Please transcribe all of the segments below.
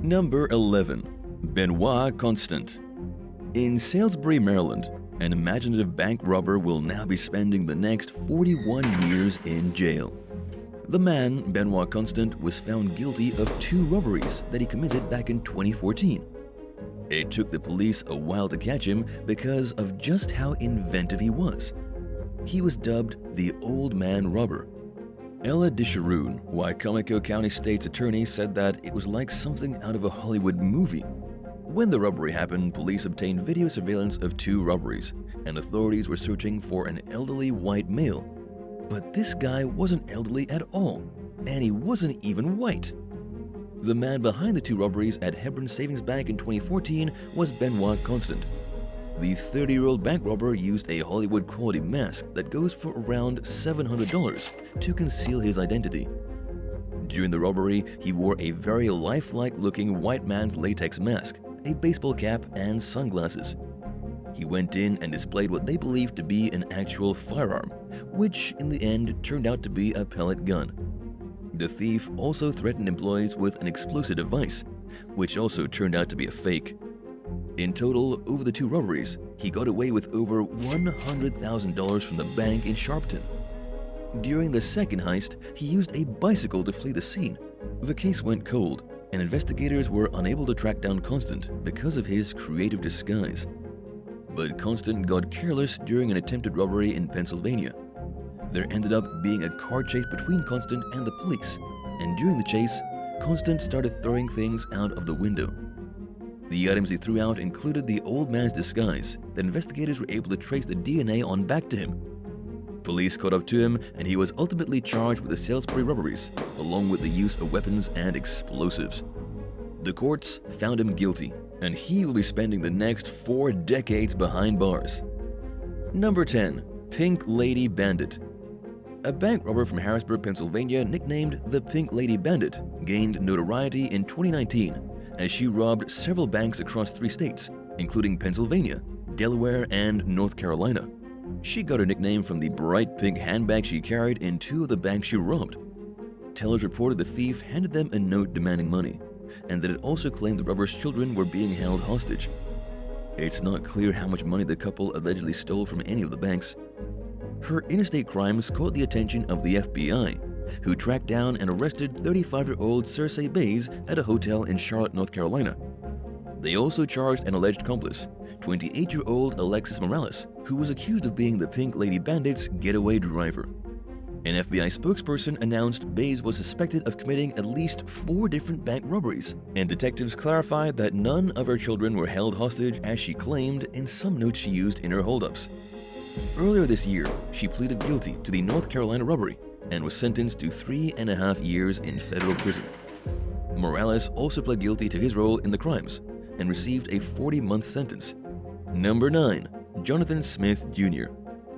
Number 11. Benoit Constant. In Salisbury, Maryland, an imaginative bank robber will now be spending the next 41 years in jail. The man, Benoit Constant, was found guilty of 2 robberies that he committed back in 2014. It took the police a while to catch him because of just how inventive he was. He was dubbed the Old Man Robber. Ella DeSharoon, Wicomico County State's attorney, said that it was like something out of a Hollywood movie. When the robbery happened, police obtained video surveillance of 2 robberies, and authorities were searching for an elderly white male. But this guy wasn't elderly at all, and he wasn't even white. The man behind the 2 robberies at Hebron Savings Bank in 2014 was Benoit Constant. The 30-year-old bank robber used a Hollywood-quality mask that goes for around $700 to conceal his identity. During the robbery, he wore a very lifelike-looking white man's latex mask, a baseball cap, and sunglasses. He went in and displayed what they believed to be an actual firearm, which in the end turned out to be a pellet gun. The thief also threatened employees with an explosive device, which also turned out to be a fake. In total, over the 2 robberies, he got away with over $100,000 from the bank in Sharpton. During the second heist, he used a bicycle to flee the scene. The case went cold, and investigators were unable to track down Constant because of his creative disguise. But Constant got careless during an attempted robbery in Pennsylvania. There ended up being a car chase between Constant and the police, and during the chase, Constant started throwing things out of the window. The items he threw out included the old man's disguise that investigators were able to trace the DNA on back to him. Police caught up to him, and he was ultimately charged with the Salisbury robberies, along with the use of weapons and explosives. The courts found him guilty, and he will be spending the next 4 decades behind bars. Number 10. Pink Lady Bandit. A bank robber from Harrisburg, Pennsylvania, nicknamed the Pink Lady Bandit, gained notoriety in 2019 as she robbed several banks across 3 states, including Pennsylvania, Delaware, and North Carolina. She got her nickname from the bright pink handbag she carried in 2 of the banks she robbed. Tellers reported the thief handed them a note demanding money, and that it also claimed the robber's children were being held hostage. It's not clear how much money the couple allegedly stole from any of the banks. Her interstate crimes caught the attention of the FBI, who tracked down and arrested 35-year-old Cersei Bays at a hotel in Charlotte, North Carolina. They also charged an alleged accomplice, 28-year-old Alexis Morales, who was accused of being the Pink Lady Bandit's getaway driver. An FBI spokesperson announced Bays was suspected of committing at least 4 different bank robberies, and detectives clarified that none of her children were held hostage as she claimed in some notes she used in her holdups. Earlier this year, she pleaded guilty to the North Carolina robbery and was sentenced to 3.5 years in federal prison. Morales also pled guilty to his role in the crimes and received a 40-month sentence. Number 9. Jonathan Smith Jr.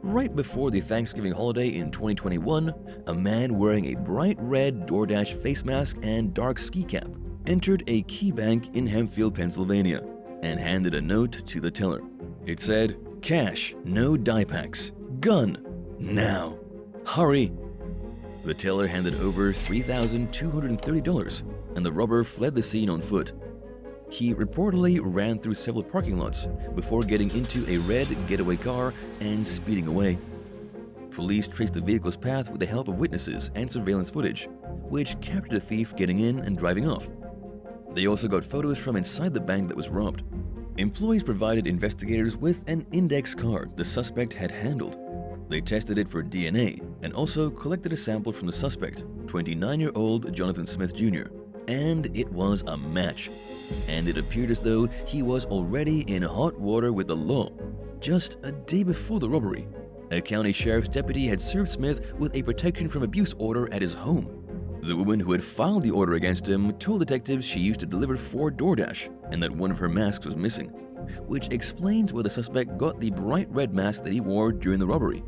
Right before the Thanksgiving holiday in 2021, a man wearing a bright red DoorDash face mask and dark ski cap entered a key bank in Hempfield, Pennsylvania, and handed a note to the teller. It said, "Cash, no die packs. Gun, now. Hurry." The teller handed over $3,230, and the robber fled the scene on foot. He reportedly ran through several parking lots before getting into a red getaway car and speeding away. Police traced the vehicle's path with the help of witnesses and surveillance footage, which captured the thief getting in and driving off. They also got photos from inside the bank that was robbed. Employees provided investigators with an index card the suspect had handled. They tested it for DNA and also collected a sample from the suspect, 29-year-old Jonathan Smith Jr., and it was a match. And it appeared as though he was already in hot water with the law. Just a day before the robbery, a county sheriff's deputy had served Smith with a protection from abuse order at his home. The woman who had filed the order against him told detectives she used to deliver for DoorDash and that one of her masks was missing, which explains where the suspect got the bright red mask that he wore during the robbery.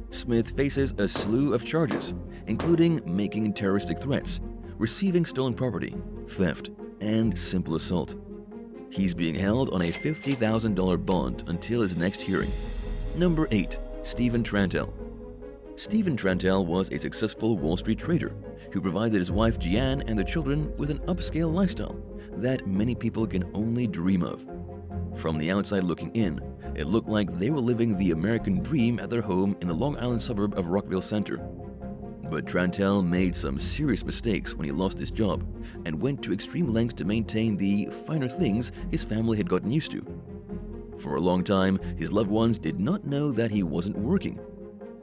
Smith faces a slew of charges, including making terroristic threats, receiving stolen property, theft, and simple assault. He's being held on a $50,000 bond until his next hearing. Number 8. Stephen Trantel. Stephen Trantel was a successful Wall Street trader who provided his wife Jeanne and their children with an upscale lifestyle that many people can only dream of. From the outside looking in, it looked like they were living the American dream at their home in the Long Island suburb of Rockville Center. But TRANTEL made some serious mistakes when he lost his job and went to extreme lengths to maintain the finer things his family had gotten used to. For a long time, his loved ones did not know that he wasn't working.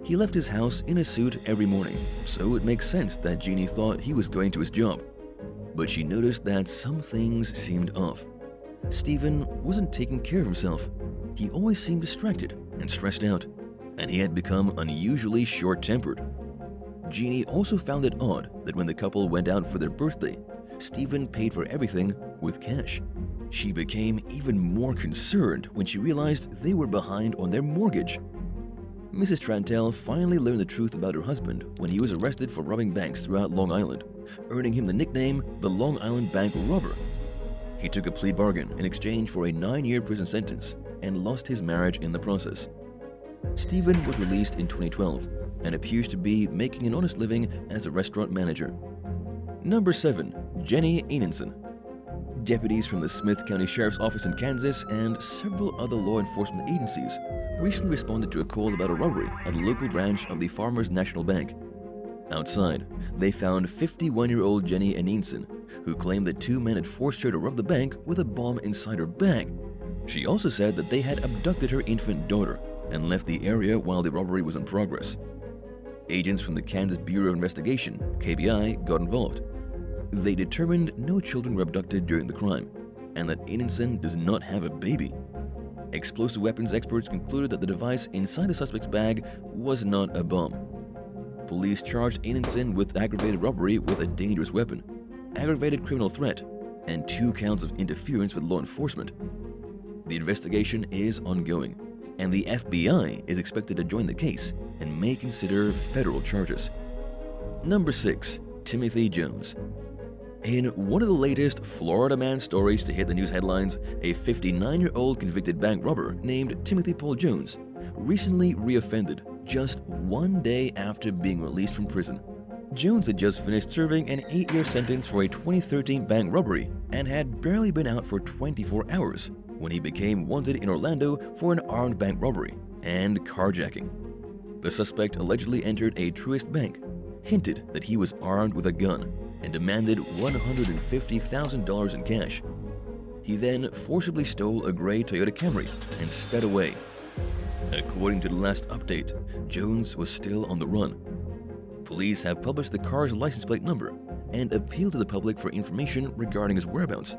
He left his house in a suit every morning, so it makes sense that JENNIE thought he was going to his job. But she noticed that some things seemed off. Stephen wasn't taking care of himself. He always seemed distracted and stressed out, and he had become unusually short-tempered. JENNIE also found it odd that when the couple went out for their birthday, Stephen paid for everything with cash. She became even more concerned when she realized they were behind on their mortgage. Mrs. TRANTEL finally learned the truth about her husband when he was arrested for robbing banks throughout Long Island, earning him the nickname the Long Island Bank Robber. He took a plea bargain in exchange for a 9-year prison sentence and lost his marriage in the process. Stephen was released in 2012 and appears to be making an honest living as a restaurant manager. Number 7. JENNIE AENENSON. Deputies from the Smith County Sheriff's Office in Kansas and several other law enforcement agencies recently responded to a call about a robbery at a local branch of the Farmers National Bank. Outside, they found 51-year-old JENNIE AENENSON, who claimed that 2 men had forced her to rob the bank with a bomb inside her bag. She also said that they had abducted her infant daughter and left the area while the robbery was in progress. Agents from the Kansas Bureau of Investigation, KBI, got involved. They determined no children were abducted during the crime, and that AENENSON does not have a baby. Explosive weapons experts concluded that the device inside the suspect's bag was not a bomb. Police charged AENENSON with aggravated robbery with a dangerous weapon, aggravated criminal threat, and 2 counts of interference with law enforcement. The investigation is ongoing, and the FBI is expected to join the case and may consider federal charges. Number 6. Timothy Jones. In one of the latest Florida man stories to hit the news headlines, a 59-year-old convicted bank robber named Timothy Paul Jones recently reoffended just 1 day after being released from prison. Jones had just finished serving an 8-year sentence for a 2013 bank robbery and had barely been out for 24 hours when he became wanted in Orlando for an armed bank robbery and carjacking. The suspect allegedly entered a Truist bank, hinted that he was armed with a gun, and demanded $150,000 in cash. He then forcibly stole a gray Toyota Camry and sped away. According to the last update, Jones was still on the run. Police have published the car's license plate number and appealed to the public for information regarding his whereabouts.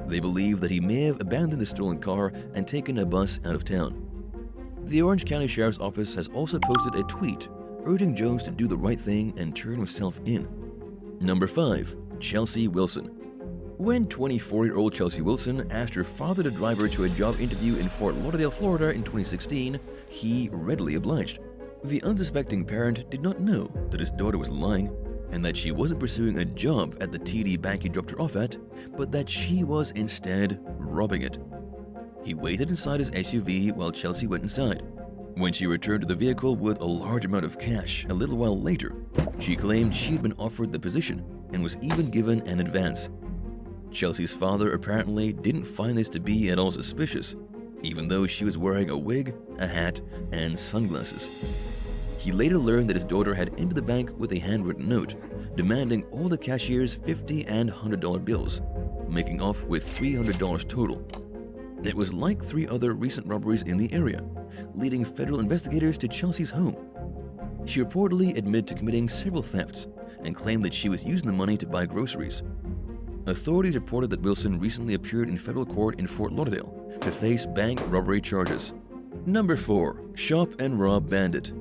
They believe that he may have abandoned the stolen car and taken a bus out of town. The Orange County Sheriff's Office has also posted a tweet urging Jones to do the right thing and turn himself in. Number 5. Chelsea Wilson. When 24-year-old Chelsea Wilson asked her father to drive her to a job interview in Fort Lauderdale, Florida in 2016, he readily obliged. The unsuspecting parent did not know that his daughter was lying and that she wasn't pursuing a job at the TD bank he dropped her off at, but that she was instead robbing it. He waited inside his SUV while Chelsea went inside. When she returned to the vehicle with a large amount of cash a little while later, she claimed she had been offered the position and was even given an advance. Chelsea's father apparently didn't find this to be at all suspicious, even though she was wearing a wig, a hat, and sunglasses. He later learned that his daughter had entered the bank with a handwritten note, demanding all the cashier's $50 and $100 bills, making off with $300 total. It was like 3 other recent robberies in the area, leading federal investigators to Chelsea's home. She reportedly admitted to committing several thefts and claimed that she was using the money to buy groceries. Authorities reported that Wilson recently appeared in federal court in Fort Lauderdale to face bank robbery charges. Number 4. Shop and Rob Bandit.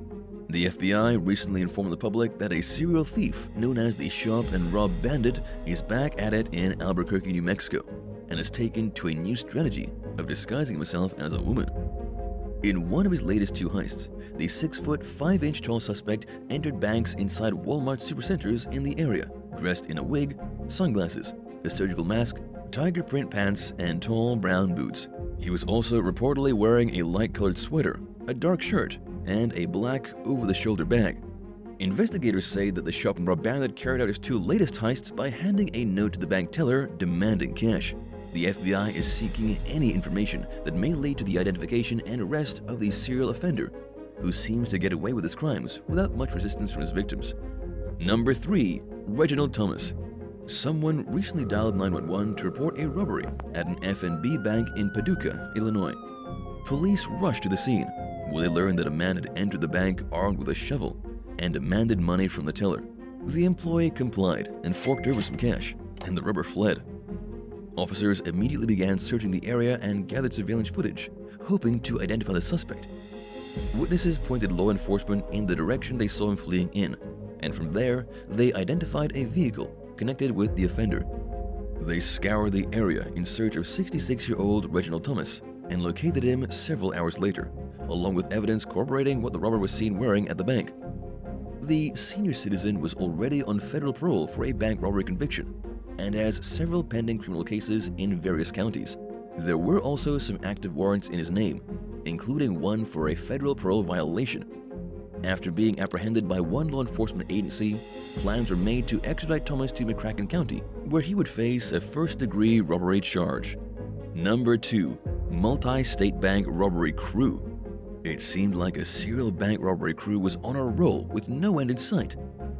The FBI recently informed the public that a serial thief known as the Shop and Rob Bandit is back at it in Albuquerque, New Mexico, and has taken to a new strategy of disguising himself as a woman. In one of his latest 2 heists, the 6-foot, 5-inch tall suspect entered banks inside Walmart supercenters in the area, dressed in a wig, sunglasses, a surgical mask, tiger print pants, and tall brown boots. He was also reportedly wearing a light-colored sweater, a dark shirt, and a black over-the-shoulder bag. Investigators say that the shop and rob bandit carried out his two latest heists by handing a note to the bank teller demanding cash. The FBI is seeking any information that may lead to the identification and arrest of the serial offender, who seems to get away with his crimes without much resistance from his victims. Number 3. Reginald Thomas. Someone recently dialed 911 to report a robbery at an F&B bank in Paducah, Illinois. Police rushed to the scene, where they learned that a man had entered the bank armed with a shovel and demanded money from the teller. The employee complied and forked over some cash, and the robber fled. Officers immediately began searching the area and gathered surveillance footage, hoping to identify the suspect. Witnesses pointed law enforcement in the direction they saw him fleeing in, and from there, they identified a vehicle connected with the offender. They scoured the area in search of 66-year-old Reginald Thomas and located him several hours later, along with evidence corroborating what the robber was seen wearing at the bank. The senior citizen was already on federal parole for a bank robbery conviction and has several pending criminal cases in various counties. There were also some active warrants in his name, including one for a federal parole violation. After being apprehended by one law enforcement agency, plans were made to extradite Thomas to McCracken County, where he would face a first-degree robbery charge. Number 2. Multi-state bank robbery crew. It seemed like a serial bank robbery crew was on a roll with no end in sight,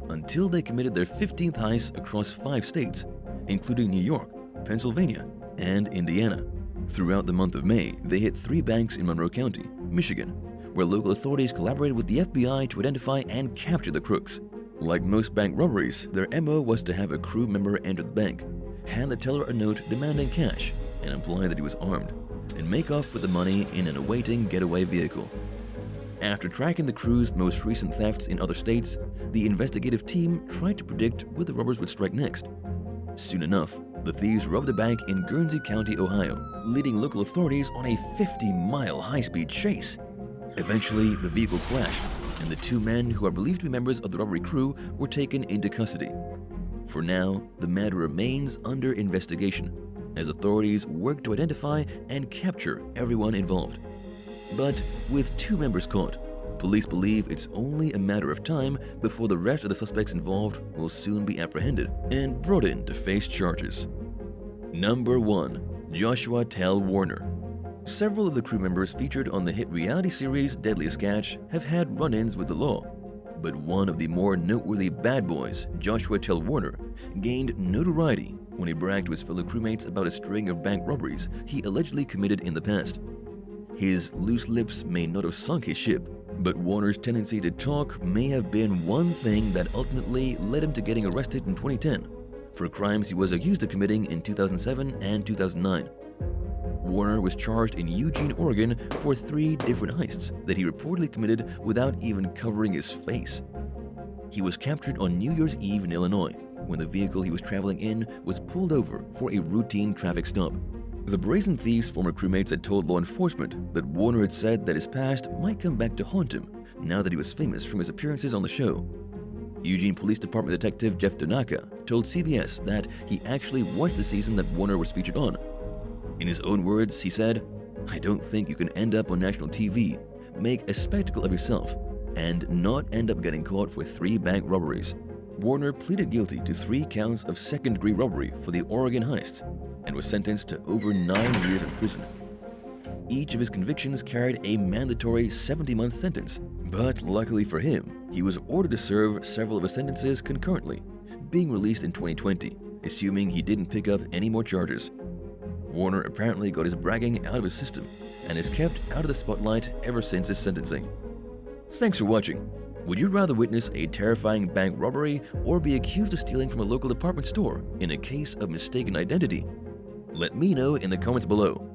until they committed their 15th heist across 5 states, including New York, Pennsylvania, and Indiana. Throughout the month of May, they hit 3 banks in Monroe County, Michigan, where local authorities collaborated with the FBI to identify and capture the crooks. Like most bank robberies, their MO was to have a crew member enter the bank, hand the teller a note demanding cash, and imply that he was armed, and make off with the money in an awaiting getaway vehicle. After tracking the crew's most recent thefts in other states, the investigative team tried to predict where the robbers would strike next. Soon enough, the thieves robbed a bank in Guernsey County, Ohio, leading local authorities on a 50-mile high-speed chase. Eventually, the vehicle crashed, and the 2 men who are believed to be members of the robbery crew were taken into custody. For now, the matter remains under investigation, as authorities work to identify and capture everyone involved. But with 2 members caught, police believe it's only a matter of time before the rest of the suspects involved will soon be apprehended and brought in to face charges. Number 1. Joshua Tell Warner. Several of the crew members featured on the hit reality series Deadliest Catch have had run-ins with the law, but one of the more noteworthy bad boys, Joshua Tell Warner, gained notoriety when he bragged to his fellow crewmates about a string of bank robberies he allegedly committed in the past. His loose lips may not have sunk his ship, but Warner's tendency to talk may have been one thing that ultimately led him to getting arrested in 2010 for crimes he was accused of committing in 2007 and 2009. Warner was charged in Eugene, Oregon for 3 different heists that he reportedly committed without even covering his face. He was captured on New Year's Eve in Illinois when the vehicle he was traveling in was pulled over for a routine traffic stop. The brazen thief's former crewmates had told law enforcement that Warner had said that his past might come back to haunt him now that he was famous from his appearances on the show. Eugene Police Department Detective Jeff Donaka told CBS that he actually watched the season that Warner was featured on. In his own words, he said, "I don't think you can end up on national TV, make a spectacle of yourself, and not end up getting caught for 3 bank robberies." Warner pleaded guilty to 3 counts of second-degree robbery for the Oregon heists and was sentenced to over 9 years in prison. Each of his convictions carried a mandatory 70-month sentence, but luckily for him, he was ordered to serve several of his sentences concurrently, being released in 2020, assuming he didn't pick up any more charges. Warner apparently got his bragging out of his system and is kept out of the spotlight ever since his sentencing. Thanks for watching. Would you rather witness a terrifying bank robbery or be accused of stealing from a local department store in a case of mistaken identity? Let me know in the comments below.